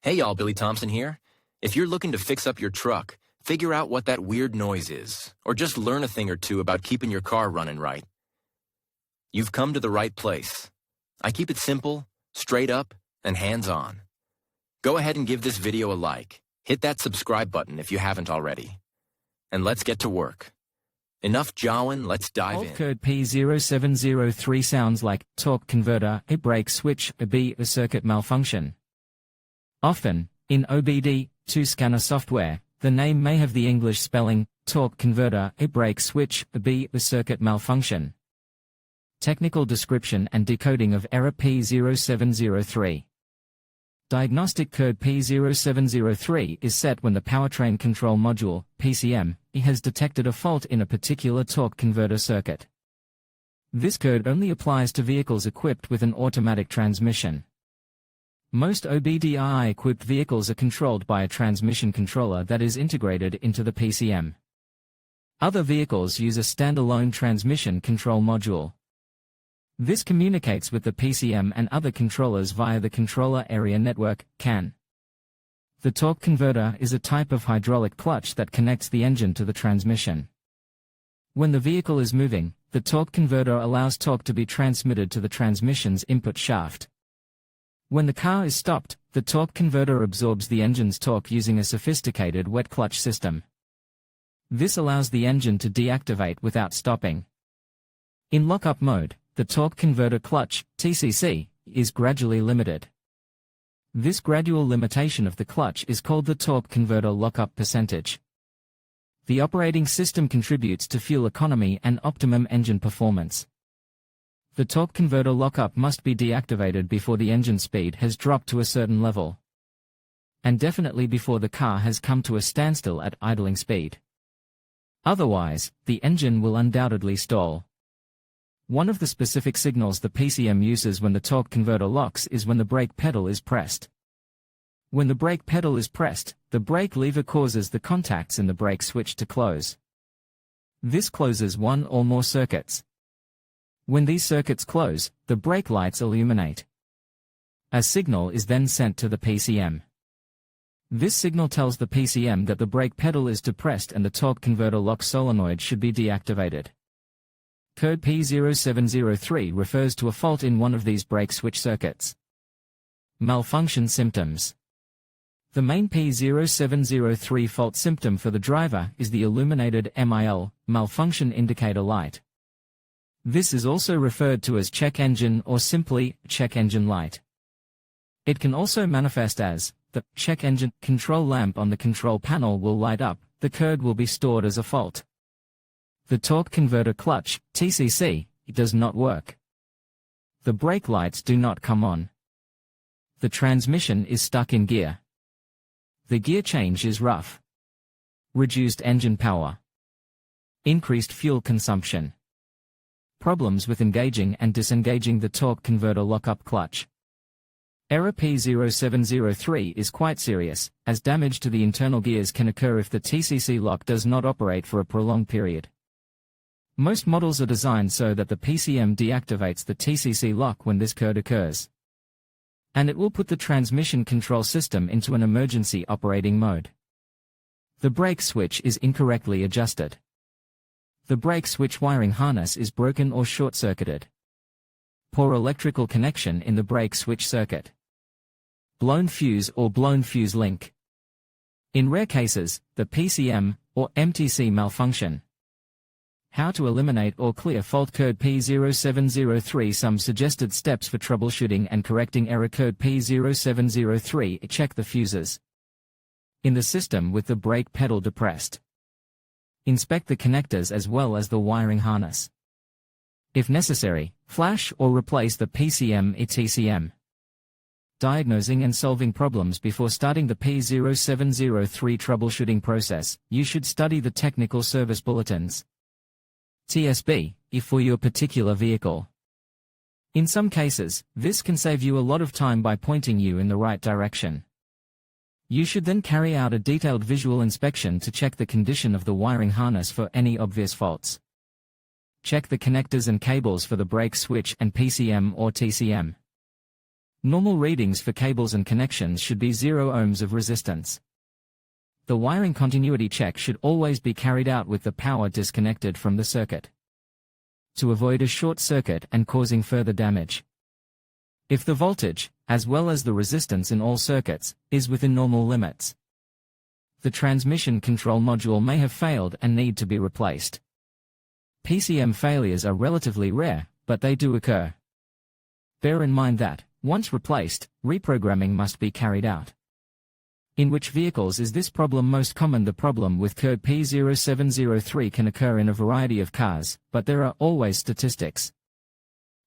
Hey y'all, Billy Thompson here. If you're looking to fix up your truck, figure out what that weird noise is, or just learn a thing or two about keeping your car running right, you've come to the right place. I keep it simple, straight up, and hands-on. Go ahead and give this video a like. Hit that subscribe button if you haven't already. And let's get to work. Enough jawing, let's dive in. Fault code P0703 sounds like torque converter, a brake switch, a circuit malfunction. Often, in OBD2 scanner software, the name may have the English spelling, torque converter, a brake switch, a circuit malfunction. Technical description and decoding of error P0703. Diagnostic code P0703 is set when the powertrain control module, PCM, has detected a fault in a particular torque converter circuit. This code only applies to vehicles equipped with an automatic transmission. Most OBD-II-equipped vehicles are controlled by a transmission controller that is integrated into the PCM. Other vehicles use a standalone transmission control module. This communicates with the PCM and other controllers via the Controller Area Network, CAN. The torque converter is a type of hydraulic clutch that connects the engine to the transmission. When the vehicle is moving, the torque converter allows torque to be transmitted to the transmission's input shaft. When the car is stopped, the torque converter absorbs the engine's torque using a sophisticated wet clutch system. This allows the engine to deactivate without stopping. In lockup mode, the torque converter clutch, TCC, is gradually limited. This gradual limitation of the clutch is called the torque converter lockup percentage. The operating system contributes to fuel economy and optimum engine performance. The torque converter lockup must be deactivated before the engine speed has dropped to a certain level, and definitely before the car has come to a standstill at idling speed. Otherwise, the engine will undoubtedly stall. One of the specific signals the PCM uses when the torque converter locks is when the brake pedal is pressed. When the brake pedal is pressed, the brake lever causes the contacts in the brake switch to close. This closes one or more circuits. When these circuits close, the brake lights illuminate. A signal is then sent to the PCM. This signal tells the PCM that the brake pedal is depressed and the torque converter lock solenoid should be deactivated. Code P0703 refers to a fault in one of these brake switch circuits. Malfunction symptoms. The main P0703 fault symptom for the driver is the illuminated malfunction indicator light. This is also referred to as check engine or simply check engine light. It can also manifest as the check engine control lamp on the control panel will light up. The code will be stored as a fault. The torque converter clutch, TCC, does not work. The brake lights do not come on. The transmission is stuck in gear. The gear change is rough. Reduced engine power. Increased fuel consumption. Problems with engaging and disengaging the torque converter lockup clutch. Error P0703 is quite serious, as damage to the internal gears can occur if the TCC lock does not operate for a prolonged period. Most models are designed so that the PCM deactivates the TCC lock when this code occurs, and it will put the transmission control system into an emergency operating mode. The brake switch is incorrectly adjusted. The brake switch wiring harness is broken or short-circuited. Poor electrical connection in the brake switch circuit. Blown fuse or blown fuse link. In rare cases, the PCM or MTC malfunction. How to eliminate or clear fault code P0703. Some suggested steps for troubleshooting and correcting error code P0703. Check the fuses in the system with the brake pedal depressed. Inspect the connectors as well as the wiring harness. If necessary, flash or replace the PCM or TCM. Diagnosing and solving problems. Before starting the P0703 troubleshooting process, you should study the technical service bulletins, TSB, for your particular vehicle. In some cases, this can save you a lot of time by pointing you in the right direction. You should then carry out a detailed visual inspection to check the condition of the wiring harness for any obvious faults. Check the connectors and cables for the brake switch and PCM or TCM. Normal readings for cables and connections should be 0 ohms of resistance. The wiring continuity check should always be carried out with the power disconnected from the circuit, to avoid a short circuit and causing further damage. If the voltage, as well as the resistance in all circuits, is within normal limits, the transmission control module may have failed and need to be replaced. PCM failures are relatively rare, but they do occur. Bear in mind that, once replaced, reprogramming must be carried out. In which vehicles is this problem most common? The problem with code P0703 can occur in a variety of cars, but there are always statistics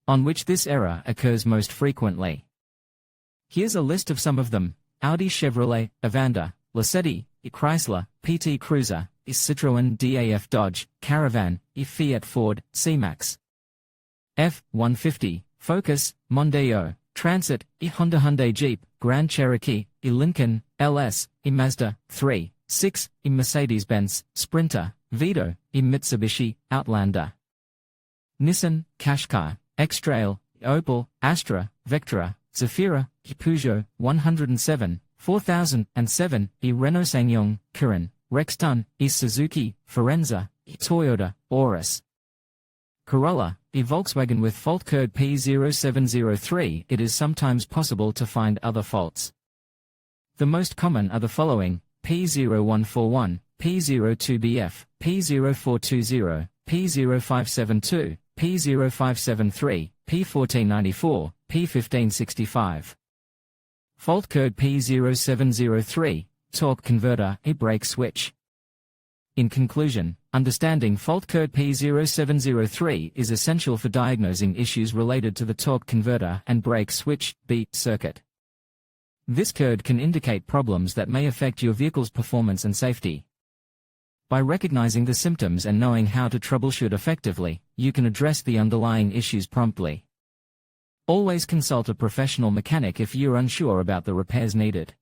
on which this error occurs most frequently. Here's a list of some of them: Audi, Chevrolet, Evander, Lacetti, Chrysler, PT Cruiser, Citroën, DAF, Dodge, Caravan, Fiat, Ford, C-Max, F-150, Focus, Mondeo, Transit, Honda, Hyundai, Jeep, Grand Cherokee, Lincoln, LS, Mazda 3, 6, Mercedes-Benz, Sprinter, Vito, Mitsubishi, Outlander, Nissan, Qashqai, X-Trail, Opel, Astra, Vectra, Zafira, Peugeot 107, 4007, Renault Ssangyong, Kirin, Rexton, Suzuki, Forenza, Toyota, Auris, Corolla, Volkswagen. With fault code P0703, it is sometimes possible to find other faults. The most common are the following: P0141, P02BF, P0420, P0572, P0573, P1494, P1565. Fault code P0703, torque converter, a brake switch. In conclusion, understanding fault code P0703 is essential for diagnosing issues related to the torque converter and brake switch B circuit. This code can indicate problems that may affect your vehicle's performance and safety. By recognizing the symptoms and knowing how to troubleshoot effectively, you can address the underlying issues promptly. Always consult a professional mechanic if you're unsure about the repairs needed.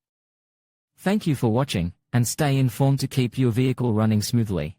Thank you for watching, and stay informed to keep your vehicle running smoothly.